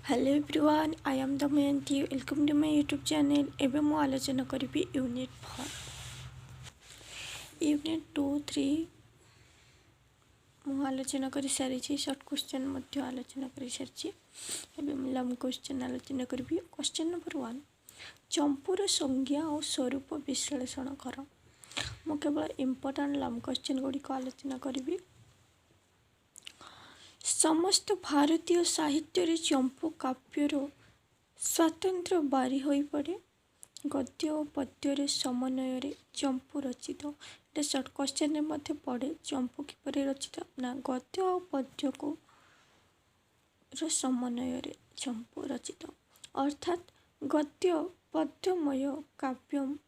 Hello everyone, I am Damayanti. Welcome to my YouTube channel. एवं मु आलोचना करी यूनिट 4 यूनिट 2 3 मु आलोचना कर सारी सर्ट क्वेश्चन आलोचना कर सारी। लंब क्वेश्चन आलोचना करी। क्वेश्चन नंबर 1, चंपूर संज्ञा और स्वरूप विश्लेषण कर। मु केवल इम्पोर्टाट लंब क्वेश्चन गुड़िक आलोचना करी। समस्त भारतीय साहित्य चंपू काव्यर स्वतंत्र बारी हो पड़े। गद्य और पद्य समन्वय चंपू रचित। ये सर्ट क्वेश्चन में पड़े चंपू किपर रचित ना गद्य और पद्य को समन्वय चंपू रचित। अर्थात गद्य पद्यमय काव्यम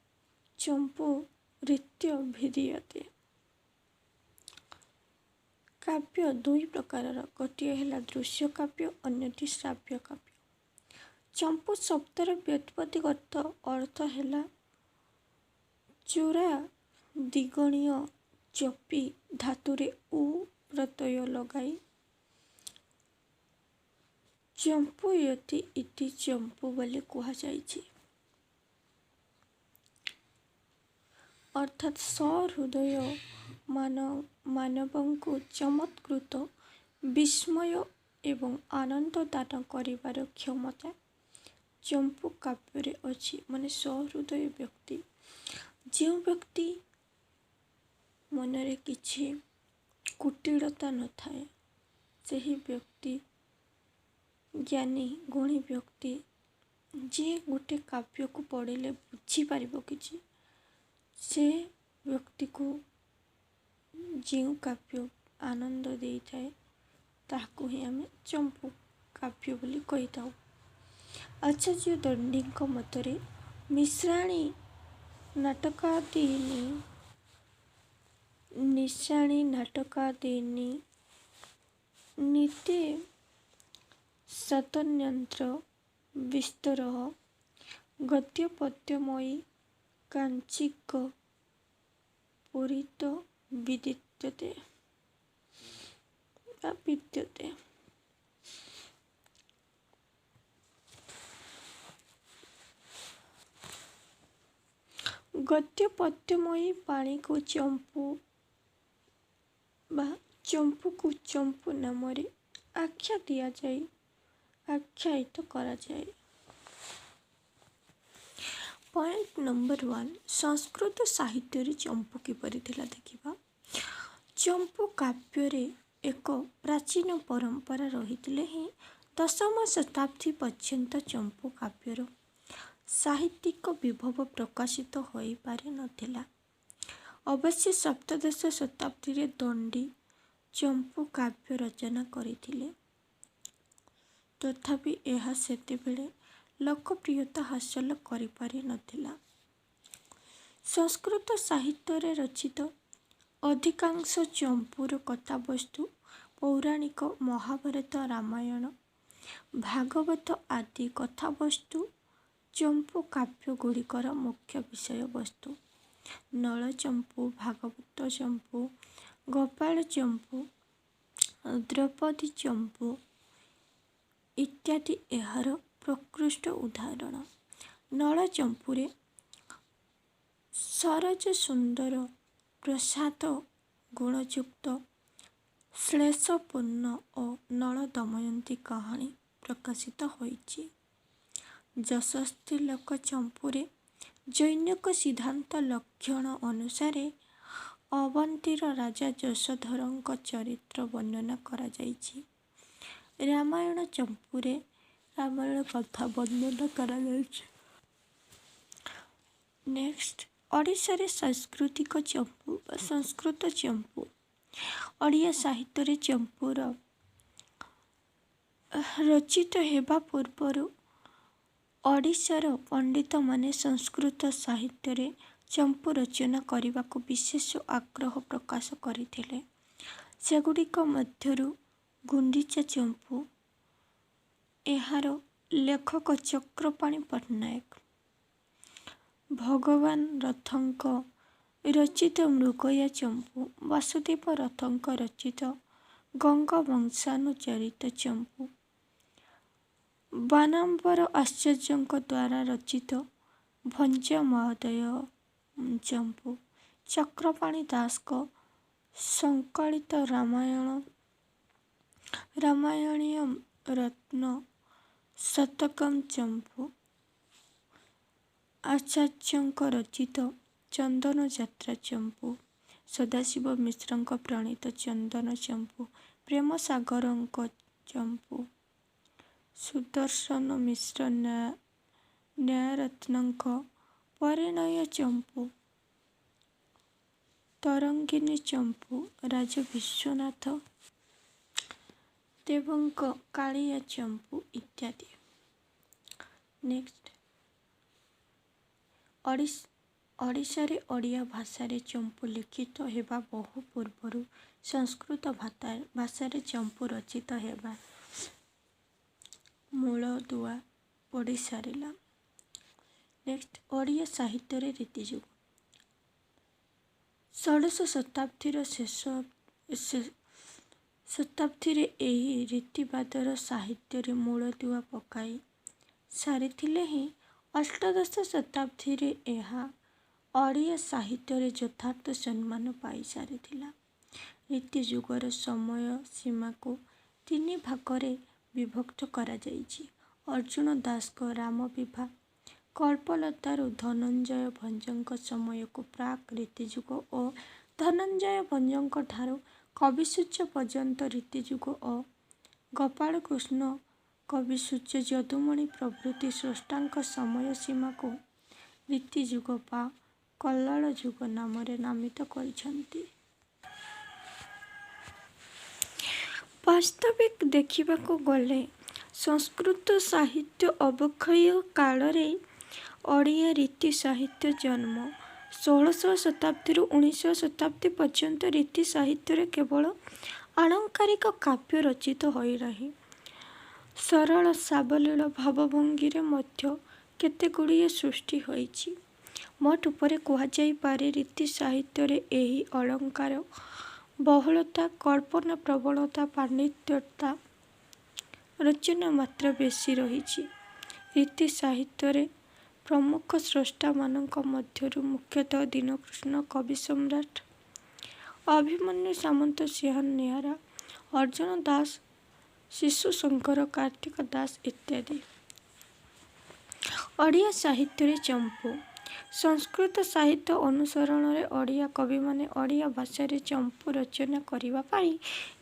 चंपू रीत्य भिदीयते। काव्य दुई प्रकार, गोटे है दृश्य काव्य, अन्यटी श्राव्य काव्य। चंपू शब्दर व्युत्पत्तिगत अर्थ है चोरा दिगणीय चपी धातुरे उ प्रत्यय लगाई चंपूयति इति चंपू बोली कहुଯାଇଛି। अर्थात सहृदय मानवଙ୍କୁ चमत्कृत विस्मय एवं आनंद दान करिवार क्षमता चंपू काव्य अच्छी। माने सहृदय व्यक्ति, जो व्यक्ति मनरे किछि कुटिलता न थाए, सही व्यक्ति ज्ञानी गुणी व्यक्ति जे गोटे काव्य को पढ़िले बुझी पारिबो किछि, से व्यक्ति को जो काव्य आनंद दे थाए ताकू ही आम चंपू काव्य बोली कही था। आचार्य दंडी मतरे मिश्राणी नाटकादीनि निशाणी नाटकादीनि नीते शतन्यंत्र विस्तर गद्य पद्यमयी कांचिक पूरित विद्यते। गद्य पद्यमयी पानी को चंपू चंपू को चंपू नाम आख्या दिया जाए, आख्यायित करा जाए। पॉइंट नंबर 1, संस्कृत साहित्य चंपू किपरि थिला देखिबा। चंपू काव्य एक प्राचीन परंपरा रही ही 10वीं शताब्दी पर्यंत चंपू काव्यर साहित्यिक विभव प्रकाशित हो पारि नथिला। अवश्य 17वीं शताब्दी रे दंडी चंपू काव्य रचना करथिले, तथापि यह सेतेबेले लोकप्रियता हासिल करि पारि नथिला। संस्कृत साहित्य रे रचित अधिकांश चंपूर कथावस्तु पौराणिक महाभारत रामायण भागवत आदि कथावस्तु चंपू काव्य गुड़िकर मुख्य विषय वस्तु। नल चंपू, भागवत चंपू, गोपाल चंपू, द्रौपदी चंपू इत्यादि एहार प्रकृष्ट उदाहरण। नल चंपूरे सरज सुंदर प्रसाद गुणयुक्त श्लेषपूर्ण और नल दमयंती कहानी प्रकाशित होइछि। यशस्वी लोक चंपूरे जैनिक सिद्धांत लक्षण अनुसार अवंतीर राजा यशोधरଙ୍କ चरित्र वर्णना करा जाइछि। रामायण चंपूरे रामायण कथा वर्णना करा जाइछि। नेक्स्ट, ओडिशा रे सांस्कृतिक चंपू संस्कृत चंपू। ओडिया साहित्य चंपूर रचित हेबा पूर्वर ओडिशार पंडित माने संस्कृत साहित्य रे चंपू रचना करने को विशेष आग्रह प्रकाश करथिले। सेगुड़िक मध्यरु गुंडीचा चंपू, एहार लेखक चक्रपाणी पट्टनायक, भगवान रथंक रचित मृगया चंपू, वासुदेव रथंक रचित गंगा वंशानुचरित चंपू, ବାନାମ୍ବର ଆଚାର୍ଯ୍ୟଙ୍କ ଦ୍ୱାରା ରଚିତ ଭଞ୍ଜ ମହୋଦୟ ଚମ୍ପୁ, ଚକ୍ରପାଣି ଦାସଙ୍କ ସଂକଳିତ ରାମାୟଣୀୟ ରତ୍ନ ଶତକମ୍ ଚମ୍ପୁ, ଆଚାର୍ଯ୍ୟଙ୍କ ରଚିତ ଚନ୍ଦନ ଯାତ୍ରା ଚମ୍ପୁ, ସଦାଶିବ ମିଶ୍ରଙ୍କ ପ୍ରଣୀତ ଚନ୍ଦନ ଚମ୍ପୁ, ପ୍ରେମ ସାଗରଙ୍କ ଚମ୍ପୁ, ସୁଦର୍ଶନ ମିଶ୍ର ନ୍ୟାୟରତ୍ନଙ୍କ ପରିଣୟ ଚମ୍ପୁ, ତରଙ୍ଗିନୀ ଚମ୍ପୁ, ରାଜ ବିଶ୍ୱନାଥ ଦେବଙ୍କ କାଳିଆ ଚମ୍ପୁ ଇତ୍ୟାଦି। ନେକ୍ସଟ, ଓଡ଼ିଶାରେ ଓଡ଼ିଆ ଭାଷାରେ ଚମ୍ପୁ ଲିଖିତ ହେବା ବହୁ ପୂର୍ବରୁ ସଂସ୍କୃତ ଭାଷାରେ ଚମ୍ପୁ ରଚିତ ହେବା ମୂଳଦୁଆ ପଡ଼ି ସାରିଲା। ନେକ୍ସଟ, ଓଡ଼ିଆ ସାହିତ୍ୟରେ ରୀତିଯୁଗ। ଷୋଡ଼ଶ ଶତାବ୍ଦୀରେ ଏହି ରୀତିବାଦର ସାହିତ୍ୟରେ ମୂଳଦୁଆ ପକାଇ ସାରିଥିଲେ ହିଁ ଅଷ୍ଟାଦଶ ଶତାବ୍ଦୀରେ ଏହା ଓଡ଼ିଆ ସାହିତ୍ୟରେ ଯଥାର୍ଥ ସମ୍ମାନ ପାଇସାରିଥିଲା। ରୀତିଯୁଗର ସମୟ ସୀମାକୁ 3 ଭାଗରେ ବିଭକ୍ତ କରାଯାଇଛି। ଅର୍ଜୁନ ଦାସଙ୍କ ରାମବିଭା କଳ୍ପଲତାରୁ ଧନଞ୍ଜୟ ଭଞ୍ଜଙ୍କ ସମୟକୁ ପ୍ରାକ୍ ରୀତିଯୁଗ ଓ ଧନଞ୍ଜୟ ଭଞ୍ଜଙ୍କ ଠାରୁ କବିସୂର୍ଯ୍ୟ ପର୍ଯ୍ୟନ୍ତ ରୀତିଯୁଗ ଓ ଗୋପାଳକୃଷ୍ଣ କବିସୂର୍ଯ୍ୟ ଯଦୁମଣି ପ୍ରଭୃତି ସ୍ରଷ୍ଟାଙ୍କ ସମୟ ସୀମାକୁ ରୀତିଯୁଗ ବା କଲ୍ଲୋଳ ଯୁଗ ନାମରେ ନାମିତ କରିଛନ୍ତି। ବାସ୍ତବିକ ଦେଖିବାକୁ ଗଲେ ସଂସ୍କୃତ ସାହିତ୍ୟ ଅବକ୍ଷୟ କାଳରେ ଓଡ଼ିଆ ରୀତି ସାହିତ୍ୟ ଜନ୍ମ। 16ଶ ଶତାବ୍ଦୀରୁ 19ଶ ଶତାବ୍ଦୀ ପର୍ଯ୍ୟନ୍ତ ରୀତି ସାହିତ୍ୟରେ କେବଳ ଆଳଙ୍କାରିକ କାବ୍ୟ ରଚିତ ହୋଇନାହିଁ, ସରଳ ସାବଲୀଳ ଭାବଭଙ୍ଗୀରେ ମଧ୍ୟ କେତେଗୁଡ଼ିଏ ସୃଷ୍ଟି ହୋଇଛି। ମୋଟ ଉପରେ କୁହାଯାଇପାରେ ରୀତି ସାହିତ୍ୟରେ ଏହି ଅଳଙ୍କାର ବହୁଳତା, କଳ୍ପନା ପ୍ରବଣତା, ପାଣ୍ଡିତ୍ୟତା, ରଚନା ମାତ୍ରା ବେଶୀ ରହିଛି। ରୀତି ସାହିତ୍ୟରେ ପ୍ରମୁଖ ସ୍ରଷ୍ଟାମାନଙ୍କ ମଧ୍ୟରୁ ମୁଖ୍ୟତଃ ଦୀନକୃଷ୍ଣ, କବି ସମ୍ରାଟ, ଅଭିମନ୍ୟୁ ସାମନ୍ତ, ସିଂହ ନେହରା, ଅର୍ଜୁନ ଦାସ, ଶିଶୁ ଶଙ୍କର, କାର୍ତ୍ତିକ ଦାସ ଇତ୍ୟାଦି। ଓଡ଼ିଆ ସାହିତ୍ୟରେ ଚମ୍ପୁ। ସଂସ୍କୃତ ସାହିତ୍ୟ ଅନୁସରଣରେ ଓଡ଼ିଆ କବିମାନେ ଓଡ଼ିଆ ଭାଷାରେ ଚମ୍ପୁ ରଚନା କରିବା ପାଇଁ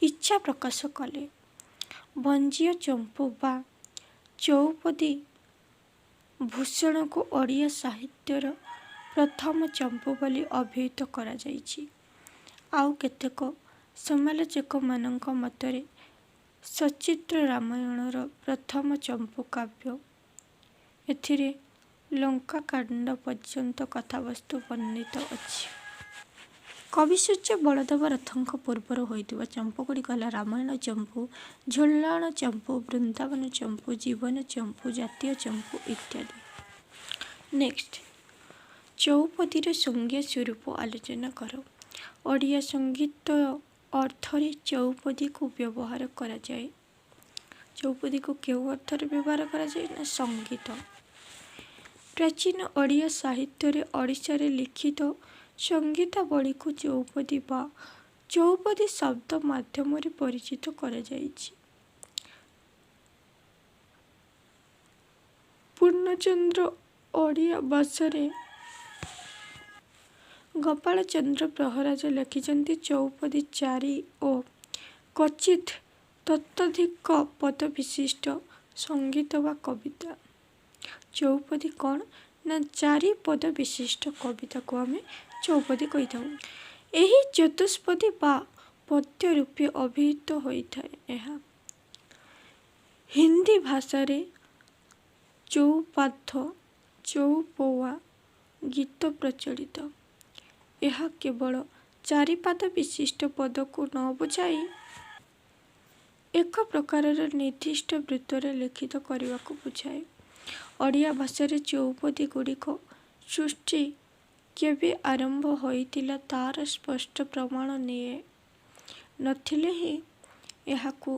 ଇଚ୍ଛା ପ୍ରକାଶ କଲେ। ଭଞ୍ଜୀୟ ଚମ୍ପୁ ବା ଚଉପଦୀ ଭୂଷଣକୁ ଓଡ଼ିଆ ସାହିତ୍ୟର ପ୍ରଥମ ଚମ୍ପୁ ବୋଲି ଅଭିହିତ କରାଯାଇଛି। ଆଉ କେତେକ ସମାଲୋଚକମାନଙ୍କ ମତରେ ସଚିତ୍ର ରାମାୟଣର ପ୍ରଥମ ଚମ୍ପୁ କାବ୍ୟ। ଏଥିରେ ଲଙ୍କାକାଣ୍ଡ ପର୍ଯ୍ୟନ୍ତ କଥାବସ୍ତୁ ବର୍ଣ୍ଣିତ ଅଛି। କବିସୂର୍ଯ୍ୟ ବଳଦେବ ରଥଙ୍କ ପୂର୍ବରୁ ହୋଇଥିବା ଚମ୍ପୁଗୁଡ଼ିକ ହେଲା ରାମାୟଣ ଚମ୍ପୁ, ଝୁଲଣ ଚମ୍ପୁ, ବୃନ୍ଦାବନ ଚମ୍ପୁ, ଜୀବନ ଚମ୍ପୁ, ଜାତୀୟ ଚମ୍ପୁ ଇତ୍ୟାଦି। ନେକ୍ସଟ, ଚଉପଦୀର ସଂଜ୍ଞା ସ୍ୱରୂପ ଆଲୋଚନା କର। ଓଡ଼ିଆ ସଙ୍ଗୀତ ଅର୍ଥରେ ଚଉପଦୀକୁ ବ୍ୟବହାର କରାଯାଏ। ଚଉପଦୀକୁ କେଉଁ ଅର୍ଥରେ ବ୍ୟବହାର କରାଯାଏ ନା ସଙ୍ଗୀତ। ପ୍ରାଚୀନ ଓଡ଼ିଆ ସାହିତ୍ୟରେ ଓଡ଼ିଶାରେ ଲିଖିତ ସଙ୍ଗୀତାବଳୀକୁ ଚଉପଦୀ ବା ଚୌପଦୀ ଶବ୍ଦ ମାଧ୍ୟମରେ ପରିଚିତ କରାଯାଇଛି। ପୂର୍ଣ୍ଣଚନ୍ଦ୍ର ଓଡ଼ିଆ ଭାଷାରେ ଗୋପାଳଚନ୍ଦ୍ର ପ୍ରହରାଜ ଲେଖିଛନ୍ତି ଚୌପଦୀ 4 ଓ କ୍ୱଚିତ୍ ତତୋଧିକ ପଦ ବିଶିଷ୍ଟ ସଙ୍ଗୀତ ବା କବିତା। ଚୌପଦୀ କ'ଣ ନା 4 ପଦ ବିଶିଷ୍ଟ କବିତାକୁ ଆମେ ଚୌପଦୀ କହିଥାଉ। ଏହି ଚତୁଷ୍ପଦୀ ବା ପଦ୍ୟ ରୂପେ ଅଭିହିତ ହୋଇଥାଏ। ଏହା ହିନ୍ଦୀ ଭାଷାରେ ଚୌପାଧ, ଚୌପୋଆ ଗୀତ ପ୍ରଚଳିତ। ଏହା କେବଳ 4 ପାଦ ବିଶିଷ୍ଟ ପଦକୁ ନ ବୁଝାଇ ଏକ ପ୍ରକାରର ନିର୍ଦ୍ଦିଷ୍ଟ ବୃତ୍ତରେ ଲିଖିତ କରିବାକୁ ବୁଝାଏ। ଓଡ଼ିଆ ଭାଷାରେ ଚୌପଦୀ ଗୁଡ଼ିକ ସୃଷ୍ଟି କେବେ ଆରମ୍ଭ ହୋଇଥିଲା ତାର ସ୍ପଷ୍ଟ ପ୍ରମାଣ ନଥିଲେ ହିଁ ଏହାକୁ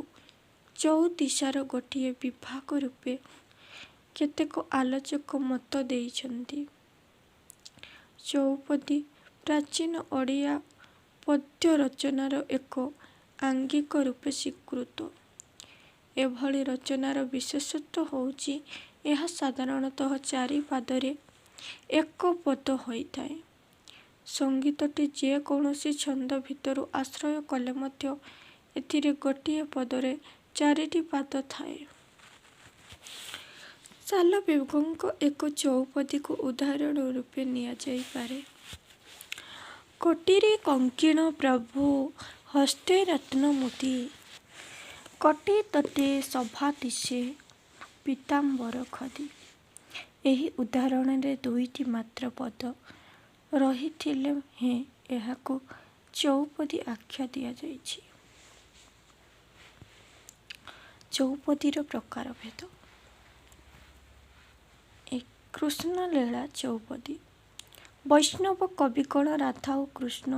ଚଉଦିଶାର ଗୋଟିଏ ବିଭାଗ ରୂପେ କେତେକ ଆଲୋଚକ ମତ ଦେଇଛନ୍ତି। ଚଉପଦୀ ପ୍ରାଚୀନ ଓଡ଼ିଆ ପଦ୍ୟ ରଚନାର ଏକ ଆଙ୍ଗିକ ରୂପେ ସ୍ୱୀକୃତ। ଏଭଳି ରଚନାର ବିଶେଷତ୍ୱ ହେଉଛି ଏହା ସାଧାରଣତଃ 4 ପାଦରେ ଏକ ପଦ ହୋଇଥାଏ। ସଙ୍ଗୀତଟି ଯେକୌଣସି ଛନ୍ଦ ଭିତରୁ ଆଶ୍ରୟ କଲେ ମଧ୍ୟ ଏଥିରେ ଗୋଟିଏ ପଦରେ 4ଟି ପାଦ ଥାଏ। ଶାଲବେଗଙ୍କ ଏକ ଚଉପଦୀକୁ ଉଦାହରଣ ରୂପେ ନିଆଯାଇପାରେ। କୋଟିରେ କଙ୍କିଣ ପ୍ରଭୁ ହସ୍ତେ ରତ୍ନମୋତି, କୋଟି ତୋତେ ଶୋଭା ଦିଶେ ପୀତାମ୍ବର ଖଦି। ଏହି ଉଦାହରଣରେ 2ଟି ମାତ୍ର ପଦ ରହିଥିଲେ ହେଁ ଏହାକୁ ଚଉପଦୀ ଆଖ୍ୟା ଦିଆଯାଇଛି। ଚଉପଦୀର ପ୍ରକାରଭେଦ। କୃଷ୍ଣଲୀଳା ଚଉପଦୀ। ବୈଷ୍ଣବ କବିଗଣ ରାଧା ଓ କୃଷ୍ଣ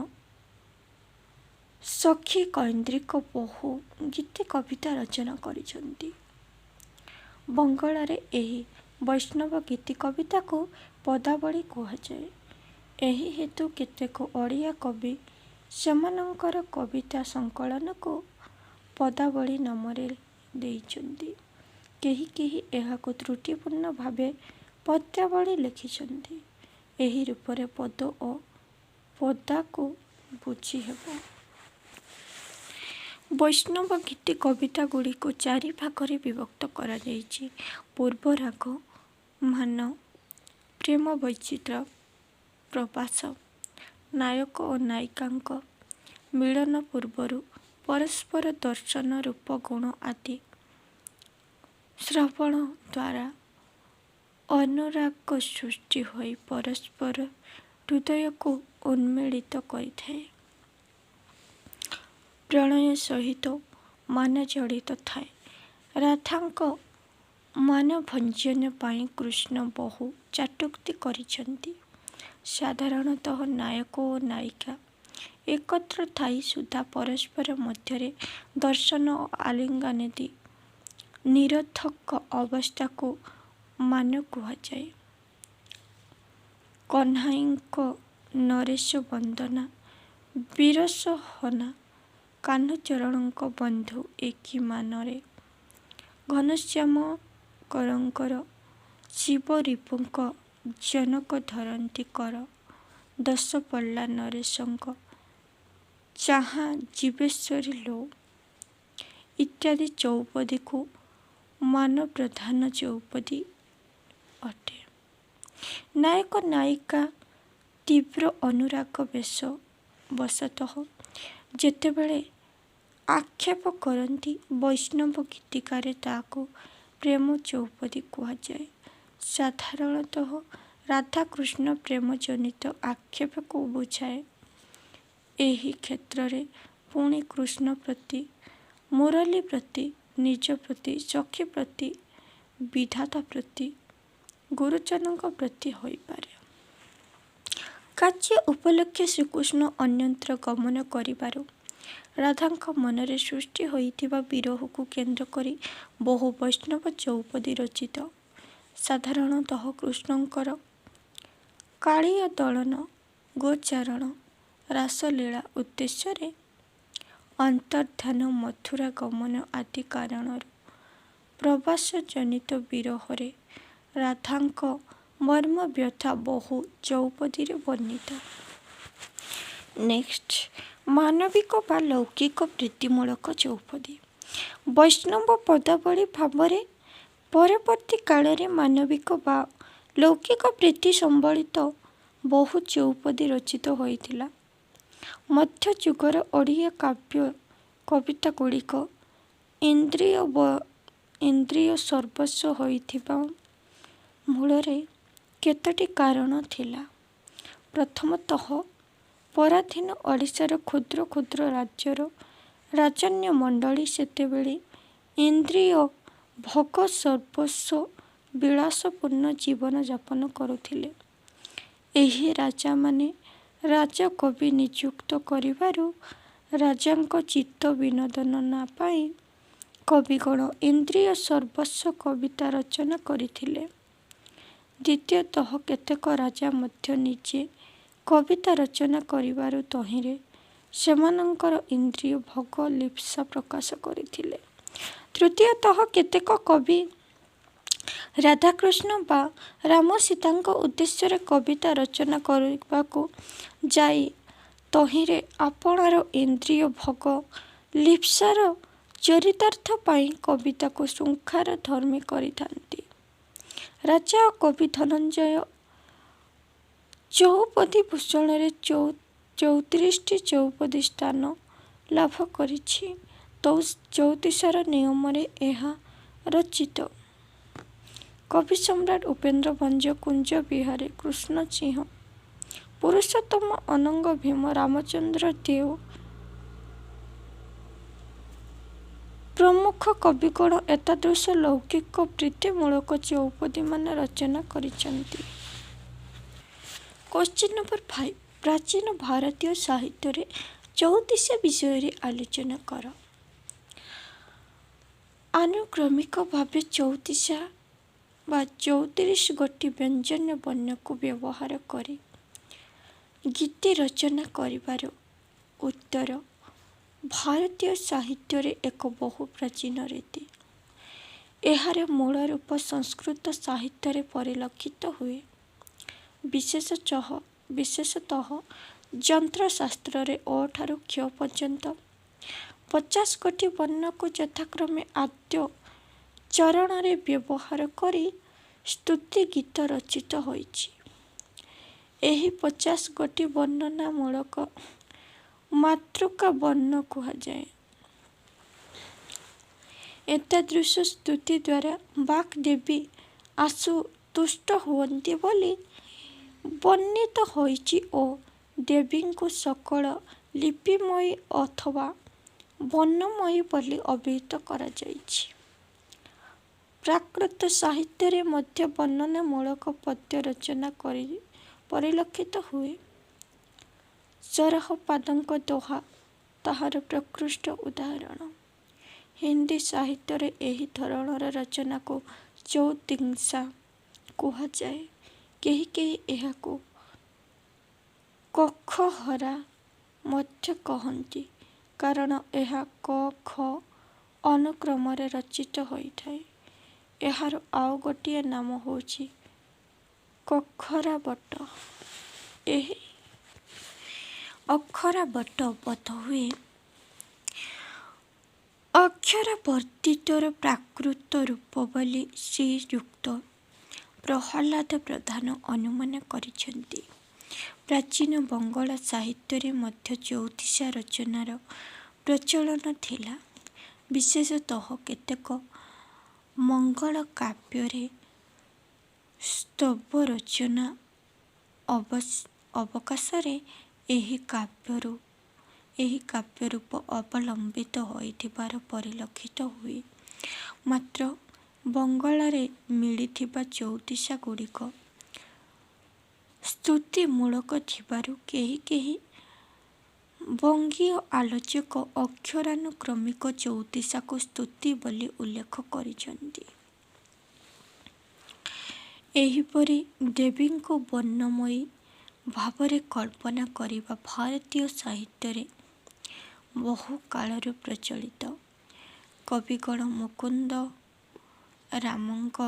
ସଖୀ କୈନ୍ଦ୍ରିକ ବହୁ ଗୀତି କବିତା ରଚନା କରିଛନ୍ତି। ବଙ୍ଗଳାରେ ଏହି ବୈଷ୍ଣବ ଗୀତି କବିତାକୁ ପଦାବଳୀ କୁହାଯାଏ। ଏହି ହେତୁ କେତେକ ଓଡ଼ିଆ କବି ସେମାନଙ୍କର କବିତା ସଂକଳନକୁ ପଦାବଳୀ ନାମରେ ଦେଇଛନ୍ତି। କେହି କେହି ଏହାକୁ ତ୍ରୁଟିପୂର୍ଣ୍ଣ ଭାବେ ପଦ୍ୟାବଳୀ ଲେଖିଛନ୍ତି। ଏହି ରୂପରେ ପଦ ଓ ପଦାକୁ ବୁଝି ହେବ। ବୈଷ୍ଣବ ଗୀତି କବିତା ଗୁଡ଼ିକୁ 4 ଭାଗରେ ବିଭକ୍ତ କରାଯାଇଛି। ପୂର୍ବ ରାଗ, ମାନ, ପ୍ରେମ ବୈଚିତ୍ର୍ୟ, ପ୍ରବାସ, ନାୟକ ଓ ନାୟିକାଙ୍କ ମିଳନ ପୂର୍ବରୁ ପରସ୍ପର ଦର୍ଶନ ରୂପ ଗୁଣ ଆଦି ଶ୍ରବଣ ଦ୍ୱାରା ଅନୁରାଗ ସୃଷ୍ଟି ହୋଇ ପରସ୍ପର ହୃଦୟକୁ ଉନ୍ମୀଳିତ କରିଥାଏ। ପ୍ରଣୟ ସହିତ ମାନ ଜଡ଼ିତ ଥାଏ। ରାଧାଙ୍କ ମାନଭଞ୍ଜନ ପାଇଁ କୃଷ୍ଣ ବହୁ ଚାଟୁକ୍ତି କରିଛନ୍ତି। ସାଧାରଣତଃ ନାୟକ ଓ ନାୟିକା ଏକତ୍ର ଥାଇ ସୁଦ୍ଧା ପରସ୍ପର ମଧ୍ୟରେ ଦର୍ଶନ ଓ ଆଲିଙ୍ଗନାଦି ନିରର୍ଥକ ଅବସ୍ଥାକୁ ମାନ କୁହାଯାଏ। କହ୍ନାଇଙ୍କ ନରେଶ ବନ୍ଦନା, ବିରସହନା, କାହ୍ନୁଚରଣଙ୍କ ବନ୍ଧୁ ଏକି ମାନରେ, ଘନଶ୍ୟାମଙ୍କରଙ୍କର ଶିବରିପୁଙ୍କ ଜନକ ଧରନ୍ତି କର, ଦଶପଲ୍ଲା ନରେଶଙ୍କ ଚାହା ଜୀବେଶ୍ୱରୀ ଲୋ ଇତ୍ୟାଦି ଚଉପଦୀକୁ ମାନପ୍ରଧାନ ଚଉପଦୀ ଅଟେ। ନାୟକ ନାୟିକା ତୀବ୍ର ଅନୁରାଗ ବଶତଃ ଯେତେବେଳେ ଆକ୍ଷେପ କରନ୍ତି ବୈଷ୍ଣବ ଗୀତିକାରେ ତାହାକୁ ପ୍ରେମ ଚଉପଦୀ କୁହାଯାଏ। ସାଧାରଣତଃ ରାଧାକୃଷ୍ଣ ପ୍ରେମ ଜନିତ ଆକ୍ଷେପକୁ ବୁଝାଏ। ଏହି କ୍ଷେତ୍ରରେ ପୁଣି କୃଷ୍ଣ ପ୍ରତି, ମୁରଲୀ ପ୍ରତି, ନିଜ ପ୍ରତି, ସଖୀ ପ୍ରତି, ବିଧାତା ପ୍ରତି, ଗୁରୁଜନଙ୍କ ପ୍ରତି ହୋଇପାରେ। କାର୍ଯ୍ୟ ଉପଲକ୍ଷେ ଶ୍ରୀକୃଷ୍ଣ ଅନ୍ୟତ୍ର ଗମନ କରିବାରୁ ରାଧାଙ୍କ ମନରେ ସୃଷ୍ଟି ହୋଇଥିବା ବିରହକୁ କେନ୍ଦ୍ର କରି ବହୁ ବୈଷ୍ଣବ ଚଉପଦୀ ରଚିତ। ସାଧାରଣତଃ କୃଷ୍ଣଙ୍କର କାଳିୟ ଦଳନ, ଗୋଚାରଣ, ରାସଲୀଳା ଉଦ୍ଦେଶ୍ୟରେ ଅନ୍ତର୍ଦ୍ଧାନ, ମଥୁରା ଗମନ ଆଦି କାରଣରୁ ପ୍ରବାସ ଜନିତ ବିରହରେ ରାଧାଙ୍କ ମର୍ମବ୍ୟଥା ବହୁ ଚଉପଦୀରେ ବର୍ଣ୍ଣିତ। ନେକ୍ସଟ, ମାନବିକ ବା ଲୌକିକ ପ୍ରୀତିମୂଳକ ଚଉପଦୀ। ବୈଷ୍ଣବ ପଦାବଳୀ ଭାବରେ ପରବର୍ତ୍ତୀ କାଳରେ ମାନବିକ ବା ଲୌକିକ ପ୍ରୀତି ସମ୍ବଳିତ ବହୁ ଚଉପଦୀ ରଚିତ ହୋଇଥିଲା। ମଧ୍ୟଯୁଗର ଓଡ଼ିଆ କାବ୍ୟ କବିତା ଗୁଡ଼ିକ ଇନ୍ଦ୍ରିୟ ସର୍ବସ୍ୱ ହୋଇଥିବା ମୂଳରେ କେତୋଟି କାରଣ ଥିଲା। ପ୍ରଥମତଃ ପରାଧୀନ ଓଡ଼ିଶାର କ୍ଷୁଦ୍ର କ୍ଷୁଦ୍ର ରାଜ୍ୟର ରାଜନ୍ୟମଣ୍ଡଳୀ ସେତେବେଳେ ଇନ୍ଦ୍ରିୟ ଭୋଗ ସର୍ବସ୍ୱ ବିଳାସପୂର୍ଣ୍ଣ ଜୀବନ ଯାପନ କରୁଥିଲେ। ଏହି ରାଜାମାନେ ରାଜକବି ନିଯୁକ୍ତ କରିବାରୁ ରାଜାଙ୍କ ଚିତ୍ତ ବିନୋଦନ ପାଇଁ କବିଗଣ ଇନ୍ଦ୍ରିୟ ସର୍ବସ୍ୱ କବିତା ରଚନା କରିଥିଲେ। ଦ୍ୱିତୀୟତଃ କେତେକ ରାଜା ମଧ୍ୟ ନିଜେ କବିତା ରଚନା କରିବାରୁ ତହିଁରେ ସେମାନଙ୍କର ଇନ୍ଦ୍ରିୟ ଭୋଗ ଲିପ୍ସା ପ୍ରକାଶ କରିଥିଲେ। ତୃତୀୟତଃ କେତେକ କବି ରାଧାକୃଷ୍ଣ ବା ରାମ ସୀତାଙ୍କ ଉଦ୍ଦେଶ୍ୟରେ କବିତା ରଚନା କରିବାକୁ ଯାଇ ତହିଁରେ ଆପଣାର ଇନ୍ଦ୍ରିୟ ଭୋଗ ଲିପ୍ସାର ଚରିତାର୍ଥ ପାଇଁ କବିତାକୁ ଶୃଙ୍ଖାର ଧର୍ମୀ କରିଥାନ୍ତି। ରାଜା ଓ କବି ଧନଞ୍ଜୟ ଚଉପଦୀ ଭୂଷଣରେ 34ଟି ଚଉପଦୀ ସ୍ଥାନ ଲାଭ କରିଛି। 34ର ନିୟମରେ ଏହା ରଚିତ। କବି ସମ୍ରାଟ ଉପେନ୍ଦ୍ର ଭଞ୍ଜ, କୁଞ୍ଜ ବିହାରୀ, କୃଷ୍ଣ ସିଂହ, ପୁରୁଷୋତ୍ତମ ଅନଙ୍ଗ, ଭୀମ ରାମଚନ୍ଦ୍ର ଦେଓ ପ୍ରମୁଖ କବିଗଣ ଏତାଦୃଶ ଲୌକିକ ପ୍ରୀତିମୂଳକ ଚଉପଦୀମାନ ରଚନା କରିଛନ୍ତି। କ୍ୱେଶ୍ଚିନ୍ ନମ୍ବର 5 ପ୍ରାଚୀନ ଭାରତୀୟ ସାହିତ୍ୟରେ ଚଉତିଶା ବିଷୟରେ ଆଲୋଚନା କର। ଆନୁକ୍ରମିକ ଭାବେ ଚଉତିଶା ବା 34 ଗୋଟି ବ୍ୟଞ୍ଜନ ବର୍ଣ୍ଣକୁ ବ୍ୟବହାର କରି ଗୀତି ରଚନା କରିବାର ଉତ୍ତର ଭାରତୀୟ ସାହିତ୍ୟରେ ଏକ ବହୁ ପ୍ରାଚୀନ ରୀତି। ଏହାର ମୂଳ ରୂପ ସଂସ୍କୃତ ସାହିତ୍ୟରେ ପରିଲକ୍ଷିତ ହୁଏ। ବିଶେଷତଃ ଯନ୍ତ୍ରଶାସ୍ତ୍ରରେ ଅ ଠାରୁ କ୍ଷ ପର୍ଯ୍ୟନ୍ତ 50 ଗୋଟି ବର୍ଣ୍ଣକୁ ଯଥାକ୍ରମେ ଆଦ୍ୟ ଚରଣରେ ବ୍ୟବହାର କରି ସ୍ତୁତି ଗୀତ ରଚିତ ହୋଇଛି। ଏହି 50 ଗୋଟି ବର୍ଣ୍ଣନାମୂଳକ ମାତୃକା ବର୍ଣ୍ଣ କୁହାଯାଏ। ଏତାଦୃଶ ସ୍ତୁତି ଦ୍ୱାରା ବାଗ୍ଦେବୀ ଆଶୁତୁଷ୍ଟ ହୁଅନ୍ତି ବୋଲି ବର୍ଣ୍ଣିତ ହୋଇଛି ଓ ଦେବୀଙ୍କୁ ସକଳ ଲିପିମୟୀ ଅଥବା ବର୍ଣ୍ଣମୟୀ ବୋଲି ଅଭିହିତ କରାଯାଇଛି। ପ୍ରାକୃତ ସାହିତ୍ୟରେ ମଧ୍ୟ ବର୍ଣ୍ଣନାମୂଳକ ପଦ୍ୟ ରଚନା ପରିଲକ୍ଷିତ ହୁଏ। ସରହପାଦଙ୍କ ଦୋହା ତାହାର ପ୍ରକୃଷ୍ଟ ଉଦାହରଣ। ହିନ୍ଦୀ ସାହିତ୍ୟରେ ଏହି ଧରଣର ରଚନାକୁ ଚୌତିଙ୍ଗା କୁହାଯାଏ। କେହି କେହି ଏହାକୁ କଖହରା ମଧ୍ୟ କହନ୍ତି, କାରଣ ଏହା କ ଖ ଅନୁକ୍ରମରେ ରଚିତ ହୋଇଥାଏ। ଏହାର ଆଉ ଗୋଟିଏ ନାମ ହେଉଛି କଖରାବଟ। ଏହି ଅକ୍ଷରାବଟ ବୋଧହୁଏ ଅକ୍ଷରାବର୍ତ୍ତିତର ପ୍ରାକୃତ ରୂପ ବୋଲି ଶ୍ରୀଯୁକ୍ତ ପ୍ରହ୍ଲାଦ ପ୍ରଧାନ ଅନୁମାନ କରିଛନ୍ତି। ପ୍ରାଚୀନ ବଙ୍ଗଳା ସାହିତ୍ୟରେ ମଧ୍ୟ ଚଉତିଶା ରଚନାର ପ୍ରଚଳନ ଥିଲା। ବିଶେଷତଃ କେତେକ ମଙ୍ଗଳ କାବ୍ୟରେ ସ୍ତବ ରଚନା ଅବକାଶରେ ଏହି କାବ୍ୟ ରୂପ ଅବଲମ୍ବିତ ହୋଇଥିବାର ପରିଲକ୍ଷିତ ହୁଏ। ମାତ୍ର ବଙ୍ଗଳାରେ ମିଳିଥିବା ଚଉତିଶା ଗୁଡ଼ିକ ସ୍ତୁତିମୂଳକ ଥିବାରୁ କେହି କେହି ବଙ୍ଗୀୟ ଆଲୋଚକ ଅକ୍ଷରାନୁକ୍ରମିକ ଚଉତିଶାକୁ ସ୍ତୁତି ବୋଲି ଉଲ୍ଲେଖ କରିଛନ୍ତି। ଏହିପରି ଦେବୀଙ୍କୁ ବର୍ଣ୍ଣମୟୀ ଭାବରେ କଳ୍ପନା କରିବା ଭାରତୀୟ ସାହିତ୍ୟରେ ବହୁ କାଳରୁ ପ୍ରଚଳିତ। କବିଗଣ ମୁକୁନ୍ଦ ରାମଙ୍କ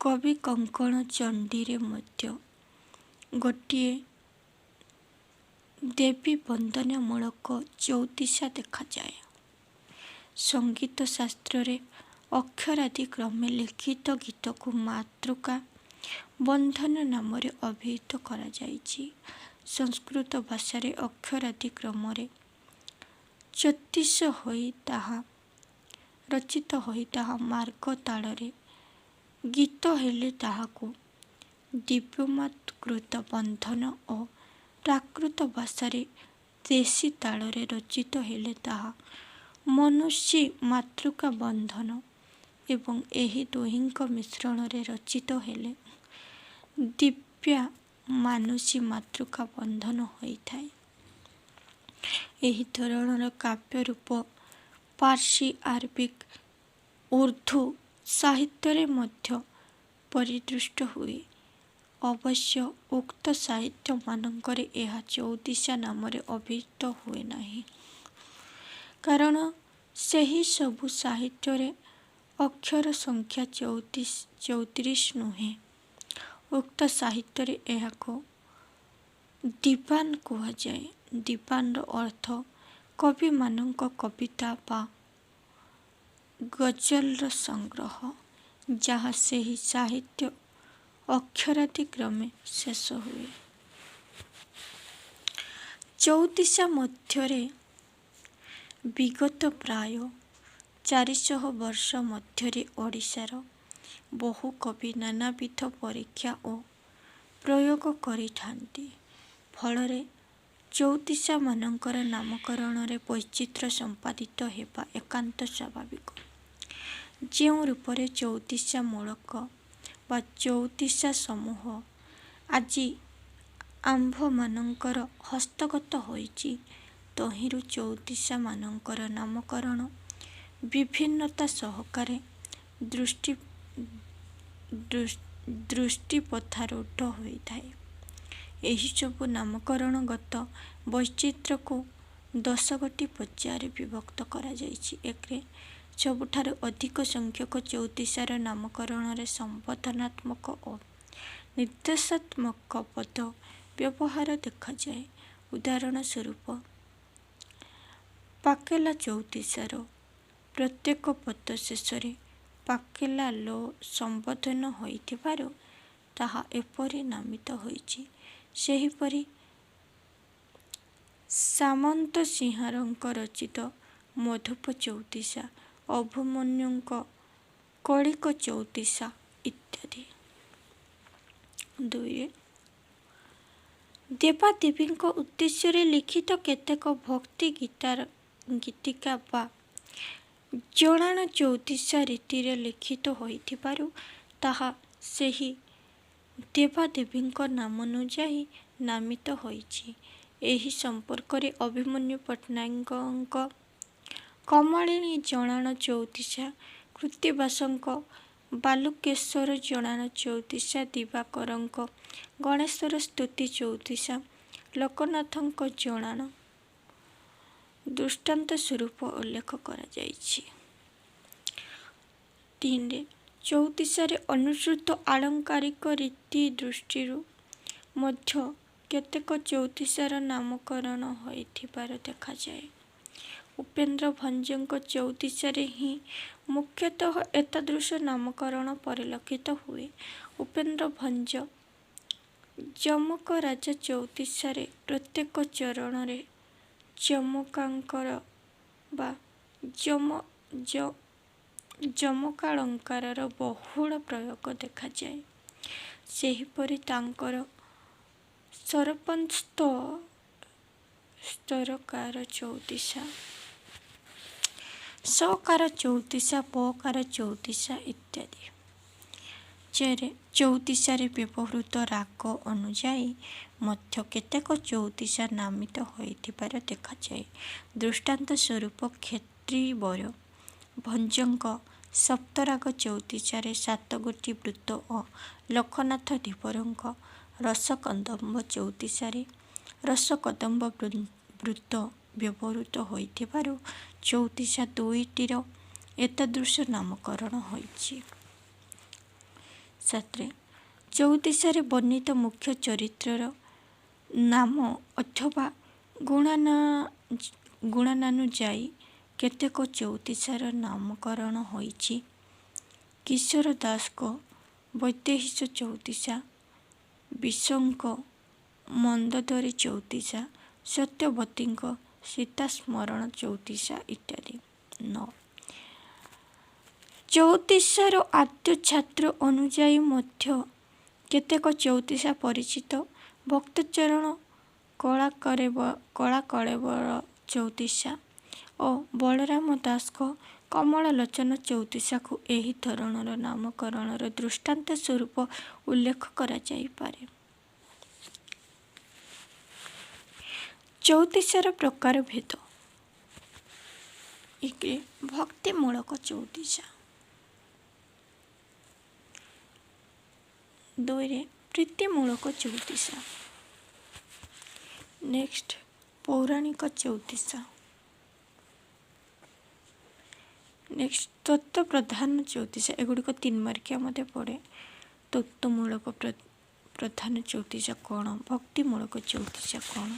କବି କଙ୍କଣ ଚଣ୍ଡୀରେ ମଧ୍ୟ ଗୋଟିଏ ଦେବୀ ବନ୍ଦନାମୂଳକ ଚଉତିଶା ଦେଖାଯାଏ। ସଙ୍ଗୀତ ଶାସ୍ତ୍ରରେ ଅକ୍ଷରାଦି କ୍ରମେ ଲିଖିତ ଗୀତକୁ ମାତୃକା ବନ୍ଧନ ନାମରେ ଅଭିହିତ କରାଯାଇଛି। ସଂସ୍କୃତ ଭାଷାରେ ଅକ୍ଷରାଦି କ୍ରମରେ ରଚିତ ହୋଇ ତାହା ମାର୍ଗ ତାଳରେ ଗୀତ ହେଲେ ତାହାକୁ ଦିବ୍ୟମାତ୍କୃତ ବନ୍ଧନ ଓ ପ୍ରାକୃତ ଭାଷାରେ ଦେଶୀ ତାଳରେ ରଚିତ ହେଲେ ତାହା ମନୁଷୀ ମାତୃକା ବନ୍ଧନ ଏବଂ ଏହି ଦୁହିଁଙ୍କ ମିଶ୍ରଣରେ ରଚିତ ହେଲେ ଦିବ୍ୟା ମାନୁଷୀ ମାତୃକା ବନ୍ଧନ ହୋଇଥାଏ। ଏହି ଧରଣର କାବ୍ୟ ରୂପ ପାର୍ସି, ଆରବିକ୍, ଉର୍ଦ୍ଦୁ ସାହିତ୍ୟରେ ମଧ୍ୟ ପରିଦୃଷ୍ଟ ହୁଏ। ଅବଶ୍ୟ ଉକ୍ତ ସାହିତ୍ୟମାନଙ୍କରେ ଏହା ଚଉଦିଶା ନାମରେ ଅଭିହିତ ହୁଏ ନାହିଁ, କାରଣ ସେହି ସବୁ ସାହିତ୍ୟରେ ଅକ୍ଷର ସଂଖ୍ୟା 34 ନୁହେଁ। ଉକ୍ତ ସାହିତ୍ୟରେ ଏହାକୁ ଦିବାନ କୁହାଯାଏ। ଦିବାନର ଅର୍ଥ କବିମାନଙ୍କ କବିତା ବା ଗଜଲର ସଂଗ୍ରହ, ଯାହା ସେହି ସାହିତ୍ୟ ଅକ୍ଷରାଦି କ୍ରମେ ଶେଷ ହୁଏ। ଚଉଦିଶା ମଧ୍ୟରେ ବିଗତ ପ୍ରାୟ 400 ବର୍ଷ ମଧ୍ୟରେ ଓଡ଼ିଶାର ବହୁ କବି ନାନାବିଧ ପରୀକ୍ଷା ଓ ପ୍ରୟୋଗ କରିଥାନ୍ତି। ଫଳରେ ଚଉଦିଶାମାନଙ୍କର ନାମକରଣରେ ବୈଚିତ୍ର୍ୟ ସମ୍ପାଦିତ ହେବା ଏକାନ୍ତ ସ୍ୱାଭାବିକ। ଯେଉଁ ରୂପରେ ଚଉଦିଶା ମୂଳକ ବା ଚଉଦିଶା ସମୂହ ଆଜି ଆମ୍ଭମାନଙ୍କର ହସ୍ତଗତ ହୋଇଛି, ତହିଁରୁ ଚଉଦିଶାମାନଙ୍କର ନାମକରଣ ବିଭିନ୍ନତା ସହକାରେ ଦୃଷ୍ଟିପଥାରୂଢ଼ ହୋଇଥାଏ। ଏହିସବୁ ନାମକରଣଗତ ବୈଚିତ୍ର୍ୟକୁ 10ଗୋଟି ପର୍ଯ୍ୟାୟରେ ବିଭକ୍ତ କରାଯାଇଛି। ଏକରେ ସବୁଠାରୁ ଅଧିକ ସଂଖ୍ୟକ ଚଉଦିଶାର ନାମକରଣରେ ସମ୍ବୋଧନାତ୍ମକ ଓ ନିର୍ଦ୍ଦେଶାତ୍ମକ ପଦ ବ୍ୟବହାର ଦେଖାଯାଏ। ଉଦାହରଣ ସ୍ୱରୂପ, ପାକେଲା ଚଉଦିଶାର ପ୍ରତ୍ୟେକ ପଦ ଶେଷରେ ପାକେଲା ଲୋ ସମ୍ବୋଧନ ହୋଇଥିବାରୁ ତାହା ଏପରି ନାମିତ ହୋଇଛି। ସେହିପରି ସାମନ୍ତସିଂହାରଙ୍କ ରଚିତ ମଧୁପ ଚଉଦିଶା, ଅଭିମନ୍ୟୁଙ୍କ କଳିକ ଚଉଦିଶା ଇତ୍ୟାଦି। 2. ଦେବାଦେବୀଙ୍କ ଉଦ୍ଦେଶ୍ୟରେ ଲିଖିତ କେତେକ ଭକ୍ତି ଗୀତିକା ବା ଜଣାଣ ଚଉଦିଶା ରୀତିରେ ଲିଖିତ ହୋଇଥିବାରୁ ତାହା ସେହି ଦେବାଦେବୀଙ୍କ ନାମାନୁଯାୟୀ ନାମିତ ହୋଇଛି। ଏହି ସମ୍ପର୍କରେ ଅଭିମନ୍ୟୁ ପଟ୍ଟନାୟକଙ୍କ କମଳିନୀ ଜଣାଣ ଚଉଦିଶା, କୃତ୍ତିବାସଙ୍କ ବାଲୁକେଶ୍ୱର ଜଣାଣ ଚଉଦିଶା, ଦିବାକରଙ୍କ ଗଣେଶ୍ୱର ସ୍ତୁତି ଚଉଦିଶା, ଲୋକନାଥଙ୍କ ଜଣାଣ ଦୃଷ୍ଟାନ୍ତ ସ୍ୱରୂପ ଉଲ୍ଲେଖ କରାଯାଇଛି। 3. ଚଉଦିଶାରେ ଅନୁସୃତ ଆଳଙ୍କାରିକ ରୀତି ଦୃଷ୍ଟିରୁ ମଧ୍ୟ କେତେକ ଚଉଦିଶାର ନାମକରଣ ହୋଇଥିବାର ଦେଖାଯାଏ। ଉପେନ୍ଦ୍ର ଭଞ୍ଜଙ୍କ ଚଉଦିଶାରେ ହିଁ ମୁଖ୍ୟତଃ ଏତାଦୃଶ ନାମକରଣ ପରିଲକ୍ଷିତ ହୁଏ। ଉପେନ୍ଦ୍ର ଭଞ୍ଜ ଯମକ-ରାଜା ଚଉଦିଶାରେ ପ୍ରତ୍ୟେକ ଚରଣରେ ଯମକାଙ୍କର ବା ଯମକାଳଙ୍କାରର ବହୁଳ ପ୍ରୟୋଗ ଦେଖାଯାଏ। ସେହିପରି ତାଙ୍କର ସରପଞ୍ଚସ୍ଥ ସ୍ତରକାର ଚଉଦିଶା, ସକାର ଚଉଦିଶା, ପକାର ଚଉଦିଶା ଇତ୍ୟାଦି। 4. ଚଉଦିଶାରେ ବ୍ୟବହୃତ ରାଗ ଅନୁଯାୟୀ ମଧ୍ୟ କେତେକ ଚଉଦିଶା ନାମିତ ହୋଇଥିବାର ଦେଖାଯାଏ। ଦୃଷ୍ଟାନ୍ତ ସ୍ୱରୂପ କ୍ଷେତ୍ରୀବର ଭଞ୍ଜଙ୍କ ସପ୍ତରାଗ ଚଉଦିଶାରେ 7ଗୋଟି ବୃତ୍ତ ଓ ଲୋକନାଥ ଧୀବରଙ୍କ ରସକଦମ୍ବ ଚଉଦିଶାରେ ରସକଦମ୍ବ ବୃତ୍ତ ବ୍ୟବହୃତ ହୋଇଥିବାରୁ ଚଉଦିଶା 2ଟିର ଏତାଦୃଶ ନାମକରଣ ହୋଇଛି। 7. ଚଉଦିଶାରେ ବର୍ଣ୍ଣିତ ମୁଖ୍ୟ ଚରିତ୍ରର ନାମ ଅଥବା ଗୁଣାନୁଯାୟୀ କେତେକ ଚଉଦିଶାର ନାମକରଣ ହୋଇଛି। କିଶୋର ଦାସଙ୍କ ବୈଦେହୀଶ ଚଉଦିଶା, ବିଶଙ୍କ ମନ୍ଦୋଦରୀ ଚଉଦିଶା, ସତ୍ୟବତୀଙ୍କ ସୀତାସ୍ମରଣ ଚଉଦିଶା ଇତ୍ୟାଦି। 9. ଚଉଦିଶାର ଆଦ୍ୟଛାତ୍ର ଅନୁଯାୟୀ ମଧ୍ୟ କେତେକ ଚଉଦିଶା ପରିଚିତ। ଭକ୍ତଚରଣ କଳାକଳେବର ଚଉଦିଶା ଓ ବଳରାମ ଦାସଙ୍କ କମଳଲୋଚନ ଚଉଦିଶାକୁ ଏହି ଧରଣର ନାମକରଣର ଦୃଷ୍ଟାନ୍ତ ସ୍ୱରୂପ ଉଲ୍ଲେଖ କରାଯାଇପାରେ। ଚଉଦିଶାର ପ୍ରକାରଭେଦ। ଏକରେ ଭକ୍ତିମୂଳକ 34, ଦୁଇରେ ପ୍ରୀତିମୂଳକ 34, ନେକ୍ସଟ ପୌରାଣିକ 34, ନେକ୍ସଟ ତତ୍ତ୍ୱ ପ୍ରଧାନ 34। ଏଗୁଡ଼ିକ 3 ମାର୍କିଆ ମଧ୍ୟ ପଡ଼େ। ତତ୍ତ୍ୱମୂଳକ ପ୍ରଧାନ 34 କ'ଣ, ଭକ୍ତିମୂଳକ 34 କ'ଣ,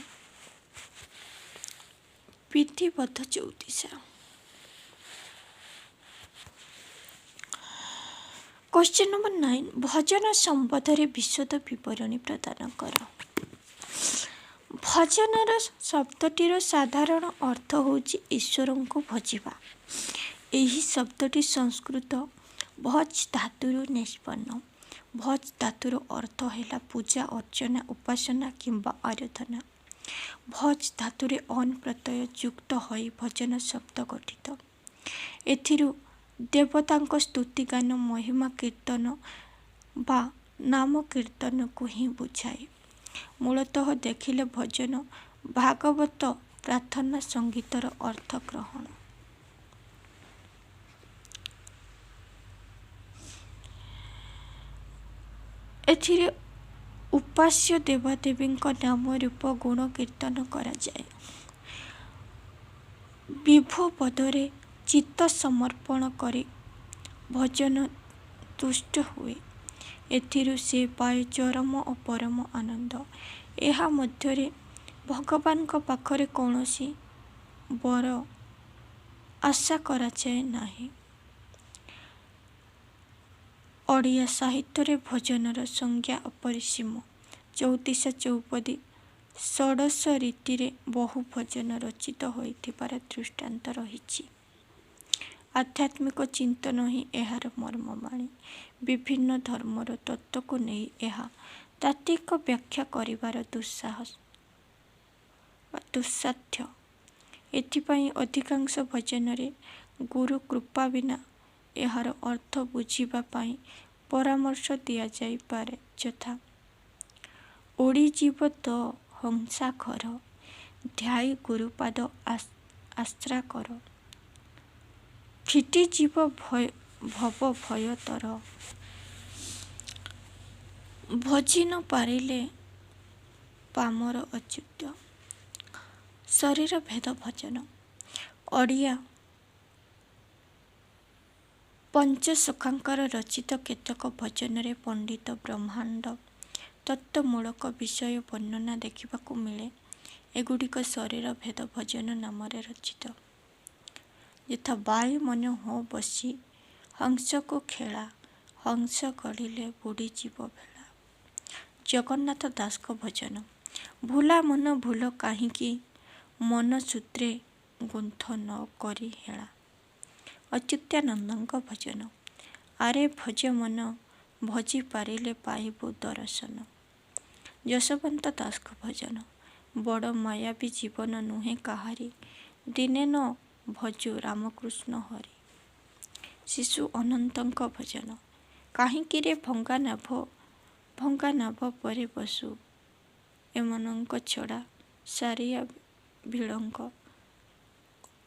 ବିଧିବଦ୍ଧ 34। क्वेश्चन नंबर 9, भजन संबंधରେ ବିଶଦ ବିବରଣୀ ପ୍ରଦାନ କର। ଭଜନର ଶବ୍ଦଟିର ସାଧାରଣ ଅର୍ଥ ହେଉଛି ଈଶ୍ୱରଙ୍କୁ ଭଜିବା। ଏହି ଶବ୍ଦଟି ସଂସ୍କୃତ ଭଜ ଧାତୁରୁ ନିଷ୍ପନ୍ନ। ଭଜ ଧାତୁର ଅର୍ଥ ହେଲା ପୂଜା, ଅର୍ଚ୍ଚନା, ଉପାସନା କିମ୍ବା ଆରାଧନା। ଭଜ ଧାତୁରେ ଅନ୍ ପ୍ରତ୍ୟୟ ଯୁକ୍ତ ହୋଇ ଭଜନ ଶବ୍ଦ ଗଠିତ। ଏଥିରୁ ଦେବତାଙ୍କ ସ୍ତୁତିଗାନ, ମହିମା କୀର୍ତ୍ତନ ବା ନାମ କୀର୍ତ୍ତନକୁ ହିଁ ବୁଝାଏ। ମୂଳତଃ ଦେଖିଲେ ଭଜନ ଭାଗବତ ପ୍ରାର୍ଥନା ସଙ୍ଗୀତର ଅର୍ଥ ଗ୍ରହଣ। ଏଥିରେ ଉପାସ୍ୟ ଦେବାଦେବୀଙ୍କ ନାମ ରୂପ ଗୁଣ କୀର୍ତ୍ତନ କରାଯାଏ। ବିଭୁ ପଦରେ ଚିତ୍ତ ସମର୍ପଣ କରି ଭଜନ ତୁଷ୍ଟ ହୁଏ। ଏଥିରୁ ସେ ପାଏ ଚରମ ଓ ପରମ ଆନନ୍ଦ। ଏହା ମଧ୍ୟରେ ଭଗବାନଙ୍କ ପାଖରେ କୌଣସି ବର ଆଶା କରାଯାଏ ନାହିଁ। ଓଡ଼ିଆ ସାହିତ୍ୟରେ ଭଜନର ସଂଜ୍ଞା ଅପରିସୀମ। 34 ଚୌପଦୀ ଷୋଡ଼ଶ ରୀତିରେ ବହୁ ଭଜନ ରଚିତ ହୋଇଥିବାର ଦୃଷ୍ଟାନ୍ତ ରହିଛି। ଆଧ୍ୟାତ୍ମିକ ଚିନ୍ତନ ହିଁ ଏହାର ମର୍ମବାଣୀ। ବିଭିନ୍ନ ଧର୍ମର ତତ୍ତ୍ୱକୁ ନେଇ ଏହା ତାତ୍ତ୍ୱିକ ବ୍ୟାଖ୍ୟା କରିବାର ଦୁଃସାଧ୍ୟ। ଏଥିପାଇଁ ଅଧିକାଂଶ ଭଜନରେ ଗୁରୁ କୃପା ବିନା ଏହାର ଅର୍ଥ ବୁଝିବା ପାଇଁ ପରାମର୍ଶ ଦିଆଯାଇପାରେ, ଯଥା ଓଡ଼ିଯିବ ତ ହଂସା ଘର, ଧ୍ୟାଇ ଗୁରୁପାଦ ଆଶ୍ରା କର, ଫିଟିଯିବ ଭବ ଭୟ ତର, ଭଜି ନ ପାରିଲେ ପାମର ଅଚ୍ୟୁତ। ଶରୀର ଭେଦ ଭଜନ। ଓଡ଼ିଆ ପଞ୍ଚସଖାଙ୍କର ରଚିତ କେତେକ ଭଜନରେ ପଣ୍ଡିତ ବ୍ରହ୍ମାଣ୍ଡ ତତ୍ତ୍ୱମୂଳକ ବିଷୟ ବର୍ଣ୍ଣନା ଦେଖିବାକୁ ମିଳେ। ଏଗୁଡ଼ିକ ଶରୀର ଭେଦ ଭଜନ ନାମରେ ରଚିତ। ଯଥା ବାଇ ମନ ହୋ ବସି ହଂସକୁ ଖେଳା, ହଂସ ଗଡ଼ିଲେ ବୁଡ଼ିଯିବ ଭେଳା। ଜଗନ୍ନାଥ ଦାସଙ୍କ ଭଜନ। ଭୁଲା ମନ ଭୁଲ କାହିଁକି, ମନ ସୂତ୍ରେ ଗୁନ୍ଥ ନ କରି ହେଳା। ଅଚ୍ୟୁତାନନ୍ଦଙ୍କ ଭଜନ। ଆରେ ଭଜ ମନ, ଭଜି ପାରିଲେ ପାଇବୁ ଦର୍ଶନ। ଯଶୋବନ୍ତ ଦାସଙ୍କ ଭଜନ। ବଡ଼ ମାୟାବୀ ଜୀବନ ନୁହେଁ କାହାରି, ଦିନେ ନ ଭଜୁ ରାମକୃଷ୍ଣ ହରି। ଶିଶୁ ଅନନ୍ତଙ୍କ ଭଜନ। କାହିଁକିରେ ଭଙ୍ଗା ନାଭ ପରି ବସୁ, ଏମାନଙ୍କ ଛଡ଼ା ସାରିଆ ଭିଡ଼ଙ୍କ।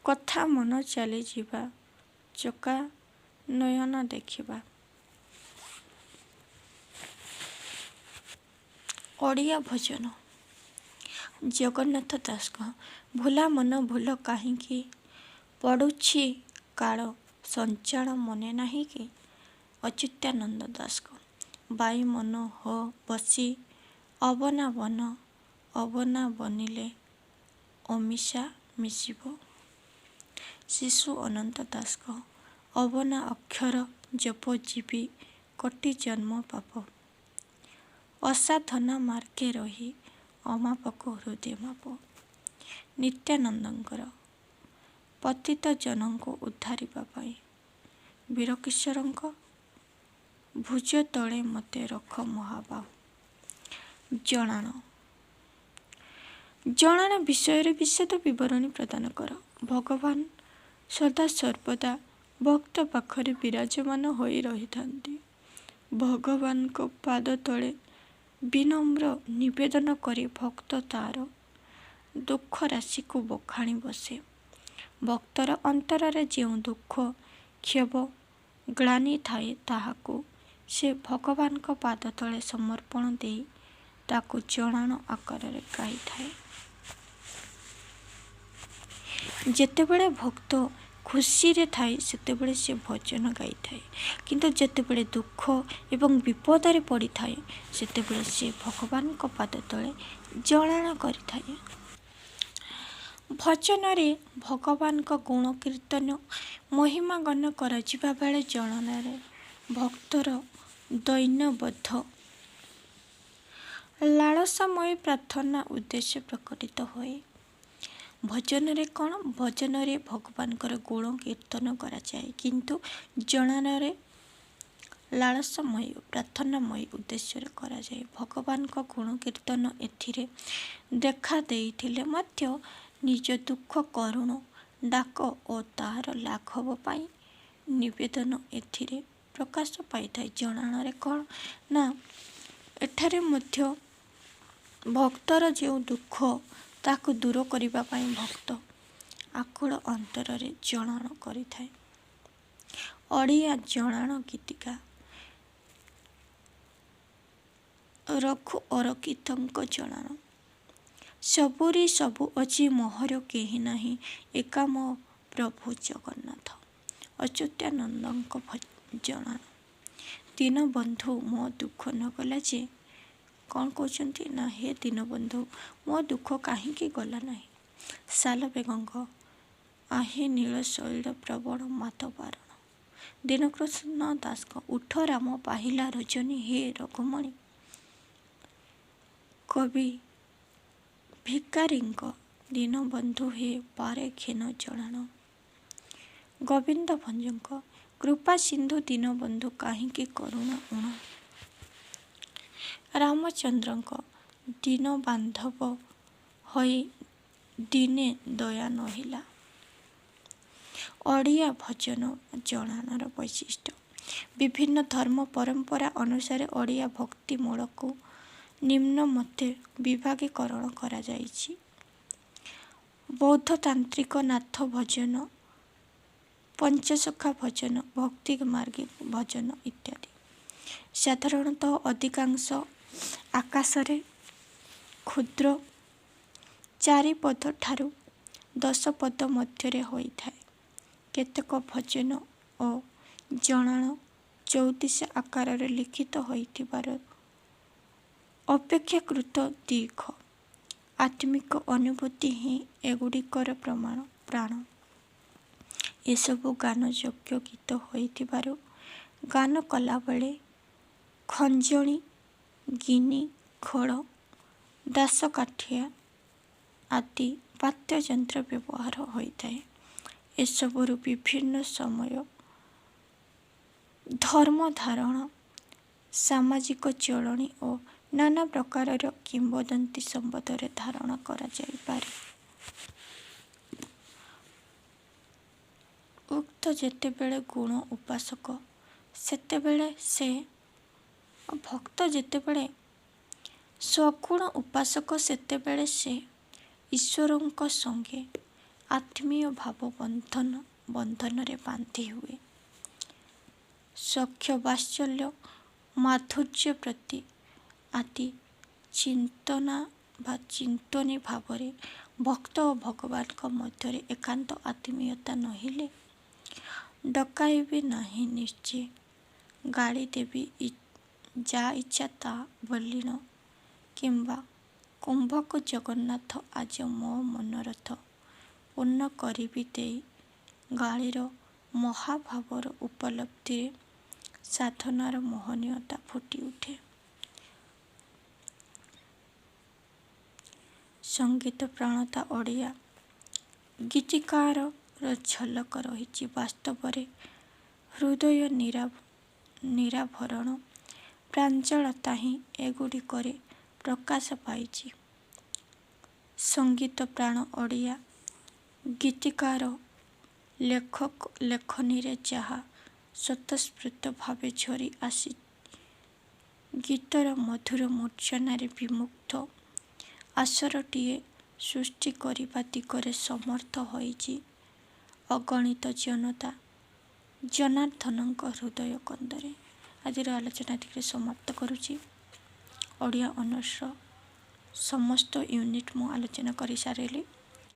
କଥା ମନ ଚାଲିଯିବା, ଚକା ନୟନ ଦେଖିବା। ଓଡ଼ିଆ ଭଜନ। ଜଗନ୍ନାଥ ଦାସଙ୍କ। ଭୁଲା ମନ ଭୁଲ କାହିଁକି, ପଡ଼ୁଛି କାଳ ସଞ୍ଚାଳ ମନେ ନାହିଁ କି। ଅଚ୍ୟୁତାନନ୍ଦ ଦାସଙ୍କ। ବାଇ ମନ ହୋ ବସି ଅବନା ବନ, ଅବନା ବନିଲେ ଅମିଶା ମିଶିବ। ଶିଶୁ ଅନନ୍ତ ଦାସଙ୍କ। ଅବନା ଅକ୍ଷର ଜପ ଯିବି, କୋଟି ଜନ୍ମ ପାପ। ଅସାଧନା ମାର୍ଗେ ରହି, ଅମାପକ ହୃଦେ ମାପ। ନିତ୍ୟାନନ୍ଦଙ୍କର। ପତିତ ଜନଙ୍କୁ ଉଦ୍ଧାରିବା ପାଇଁ। ବୀରକିଶୋରଙ୍କ। ଭୁଜ ତଳେ ମୋତେ ରଖ ମହାବାହୁ। ଜଣାଣ। ଜଣାଣ ବିଷୟରେ ବିଶଦ ବିବରଣୀ ପ୍ରଦାନ କର। ଭଗବାନ ସଦାସର୍ବଦା ଭକ୍ତ ପାଖରେ ବିରାଜମାନ ହୋଇ ରହିଥାନ୍ତି। ଭଗବାନଙ୍କ ପାଦ ତଳେ ବିନମ୍ର ନିବେଦନ କରି ଭକ୍ତ ତାର ଦୁଃଖ ରାଶିକୁ ବଖାଣି ବସେ। ଭକ୍ତର ଅନ୍ତରରେ ଯେଉଁ ଦୁଃଖ କ୍ଷୋଭ ଗ୍ଳାନି ଥାଏ ତାହାକୁ ସେ ଭଗବାନଙ୍କ ପାଦ ତଳେ ସମର୍ପଣ ଦେଇ ତାକୁ ଜଣାଣ ଆକାରରେ ଗାଇଥାଏ। ଯେତେବେଳେ ଭକ୍ତ ଖୁସିରେ ଥାଏ ସେତେବେଳେ ସେ ଭଜନ ଗାଇଥାଏ, କିନ୍ତୁ ଯେତେବେଳେ ଦୁଃଖ ଏବଂ ବିପଦରେ ପଡ଼ିଥାଏ ସେତେବେଳେ ସେ ଭଗବାନଙ୍କ ପାଦ ତଳେ ଜଣାଣ କରିଥାଏ। ଭଜନରେ ଭଗବାନଙ୍କ ଗୁଣ କୀର୍ତ୍ତନ ମହିମା ଗାନ କରାଯିବା ବେଳେ ଜଣାଣରେ ଭକ୍ତର ଦୈନ୍ୟବୋଧ ଲାଳସାମୟ ପ୍ରାର୍ଥନା ଉଦ୍ଦେଶ୍ୟ ପ୍ରକଟିତ ହୁଏ। ଭଜନରେ କ'ଣ? ଭଜନରେ ଭଗବାନଙ୍କର ଗୁଣ କୀର୍ତ୍ତନ କରାଯାଏ, କିନ୍ତୁ ଜଣାଣରେ ଲାଳସାମୟ ପ୍ରାର୍ଥନାମୟ ଉଦ୍ଦେଶ୍ୟରେ କରାଯାଏ। ଭଗବାନଙ୍କ ଗୁଣ କୀର୍ତ୍ତନ ଏଥିରେ ଦେଖା ଦେଇଥିଲେ ମଧ୍ୟ ନିଜ ଦୁଃଖ କରୁଣ ଡାକ ଓ ତାହାର ଲାଘବ ପାଇଁ ନିବେଦନ ଏଥିରେ ପ୍ରକାଶ ପାଇଥାଏ। ଜଣାଣରେ କ'ଣ ନା ଏଠାରେ ମଧ୍ୟ ଭକ୍ତର ଯେଉଁ ଦୁଃଖ ତାକୁ ଦୂର କରିବା ପାଇଁ ଭକ୍ତ ଆକୁଳ ଅନ୍ତରରେ ଜଣାଣ କରିଥାଏ। ଓଡ଼ିଆ ଜଣାଣ ଗୀତିକା ରଘୁ ଅରକ୍ଷିତଙ୍କ ଜଣାଣ। ସବୁରି ସବୁ ଅଛି ମୋହର କେହି ନାହିଁ, ଏକା ମୋ ପ୍ରଭୁ ଜଗନ୍ନାଥ। ଅଚ୍ୟୁତାନନ୍ଦଙ୍କ ଜଣାଣ। ଦୀନବନ୍ଧୁ ମୋ ଦୁଃଖ ନ ଗଲା ଯେ, କ'ଣ କହୁଛନ୍ତି ନା, ହେ ଦୀନବନ୍ଧୁ ମୋ ଦୁଃଖ କାହିଁକି ଗଲା ନାହିଁ। ସାଲବେଗଙ୍କ ଆହେ ନୀଳ ଶୈଳ ପ୍ରବଣ ମାତ ବାରଣ। ଦୀନକୃଷ୍ଣ ଦାସଙ୍କ ଉଠ ରାମ ପାହିଲା ରଜନୀ, ହେ ରଘୁମଣି। କବି ଭିକାରୀଙ୍କ ଦୀନବନ୍ଧୁ ହେ ପାରେ ଘେନ ଜଣାଣ। ଗୋବିନ୍ଦ ଭଞ୍ଜଙ୍କ କୃପା ସିନ୍ଧୁ ଦୀନବନ୍ଧୁ କାହିଁକି କରୁଣା ଉଣ। ରାମଚନ୍ଦ୍ରଙ୍କ ଦୀନ ବାନ୍ଧବ ହୋଇ ଦିନେ ଦୟା ନହିଲା। ଓଡ଼ିଆ ଭଜନ ଜଣାଣର ବୈଶିଷ୍ଟ୍ୟ। ବିଭିନ୍ନ ଧର୍ମ ପରମ୍ପରା ଅନୁସାରେ ଓଡ଼ିଆ ଭକ୍ତିମୂଳକୁ ନିମ୍ନ ମତେ ବିଭାଗୀକରଣ କରାଯାଇଛି। ବୌଦ୍ଧ ତାନ୍ତ୍ରିକ ନାଥ ଭଜନ, ପଞ୍ଚସଖା ଭଜନ, ଭକ୍ତି ମାର୍ଗୀ ଭଜନ ଇତ୍ୟାଦି। ସାଧାରଣତଃ ଅଧିକାଂଶ ଆକାଶରେ କ୍ଷୁଦ୍ର 4 ପଦ ଠାରୁ 10 ପଦ ମଧ୍ୟରେ ହୋଇଥାଏ। କେତେକ ଭଜନ ଓ ଜଣାଣ 34 ଆକାରରେ ଲିଖିତ ହୋଇଥିବାର ଅପେକ୍ଷାକୃତ ଦୀର୍ଘ। ଆତ୍ମିକ ଅନୁଭୂତି ହିଁ ଏଗୁଡ଼ିକର ପ୍ରାଣ। ଏସବୁ ଗାନ ଯୋଗ୍ୟ ଗୀତ ହୋଇଥିବାରୁ ଗାନ କଲାବେଳେ ଖଞ୍ଜଣି, ଗିନି, ଖୋଳ, ଦାସକାଠିଆ ଆଦି ବାଦ୍ୟଯନ୍ତ୍ର ବ୍ୟବହାର ହୋଇଥାଏ। ଏସବୁରୁ ବିଭିନ୍ନ ସମୟ, ଧର୍ମ ଧାରଣ, ସାମାଜିକ ଚଳଣି ଓ ନାନା ପ୍ରକାରର କିମ୍ବଦନ୍ତୀ ସମ୍ବନ୍ଧରେ ଧାରଣା କରାଯାଇପାରେ। ଉକ୍ତ ଯେତେବେଳେ ଗୁଣ ଉପାସକ ସେତେବେଳେ ସେ ଭକ୍ତ, ଯେତେବେଳେ ସ୍ୱଗୁଣ ଉପାସକ ସେତେବେଳେ ସେ ଈଶ୍ୱରଙ୍କ ସଙ୍ଗେ ଆତ୍ମୀୟ ଭାବ ବନ୍ଧନରେ ବାନ୍ଧି ହୁଏ। ସଖ୍ୟ ବାତ୍ସଲ୍ୟ ମାଧୁର୍ଯ୍ୟ ପ୍ରତି ଆଦି ଚିନ୍ତନୀ ଭାବରେ ଭକ୍ତ ଓ ଭଗବାନଙ୍କ ମଧ୍ୟରେ ଏକାନ୍ତ ଆତ୍ମୀୟତା ନହିଲେ ଡକାଇବି ନାହିଁ ନିଶ୍ଚେ, ଗାଳି ଦେବି ଯା ଇଚ୍ଛା ତା ବୋଲିଣ, କିମ୍ବା କୁମ୍ଭକୁ ଜଗନ୍ନାଥ ଆଜ ମୋ ମନୋରଥ ପୂର୍ଣ୍ଣ କରିବି ଦେଇ ଗାଳିର ମହାଭାବର ଉପଲବ୍ଧିରେ ସାଧନାର ମୋହନୀୟତା ଫୁଟି ଉଠେ। ସଙ୍ଗୀତ ପ୍ରଣେତା ଓଡ଼ିଆ ଗୀତିକାରର ଝଲକ ରହିଛି। ବାସ୍ତବରେ ହୃଦୟ ନିରାଭରଣ ପ୍ରାଞ୍ଜଳତା ହିଁ ଏଗୁଡ଼ିକରେ ପ୍ରକାଶ ପାଇଛି। ସଙ୍ଗୀତ ପ୍ରାଣ ଓଡ଼ିଆ ଗୀତିକାର ଲେଖନୀରେ ଯାହା ସ୍ୱତଃସ୍ଫୂର୍ତ୍ତ ଭାବେ ଝରି ଆସି ଗୀତର ମଧୁର ମୂର୍ଚ୍ଛନାରେ ବିମୁଗ୍ଧ ଆସରଟିଏ ସୃଷ୍ଟି କରିବା ଦିଗରେ ସମର୍ଥ ହୋଇଛି, ଅଗଣିତ ଜନତା ଜନାର୍ଦ୍ଦନଙ୍କ ହୃଦୟ କନ୍ଦରେ। ଆଜିର ଆଲୋଚନା ଏତିକିରେ ସମାପ୍ତ କରୁଛି। ଓଡ଼ିଆ ଅନର୍ସର ସମସ୍ତ ୟୁନିଟ୍ ମୁଁ ଆଲୋଚନା କରିସାରିଲି।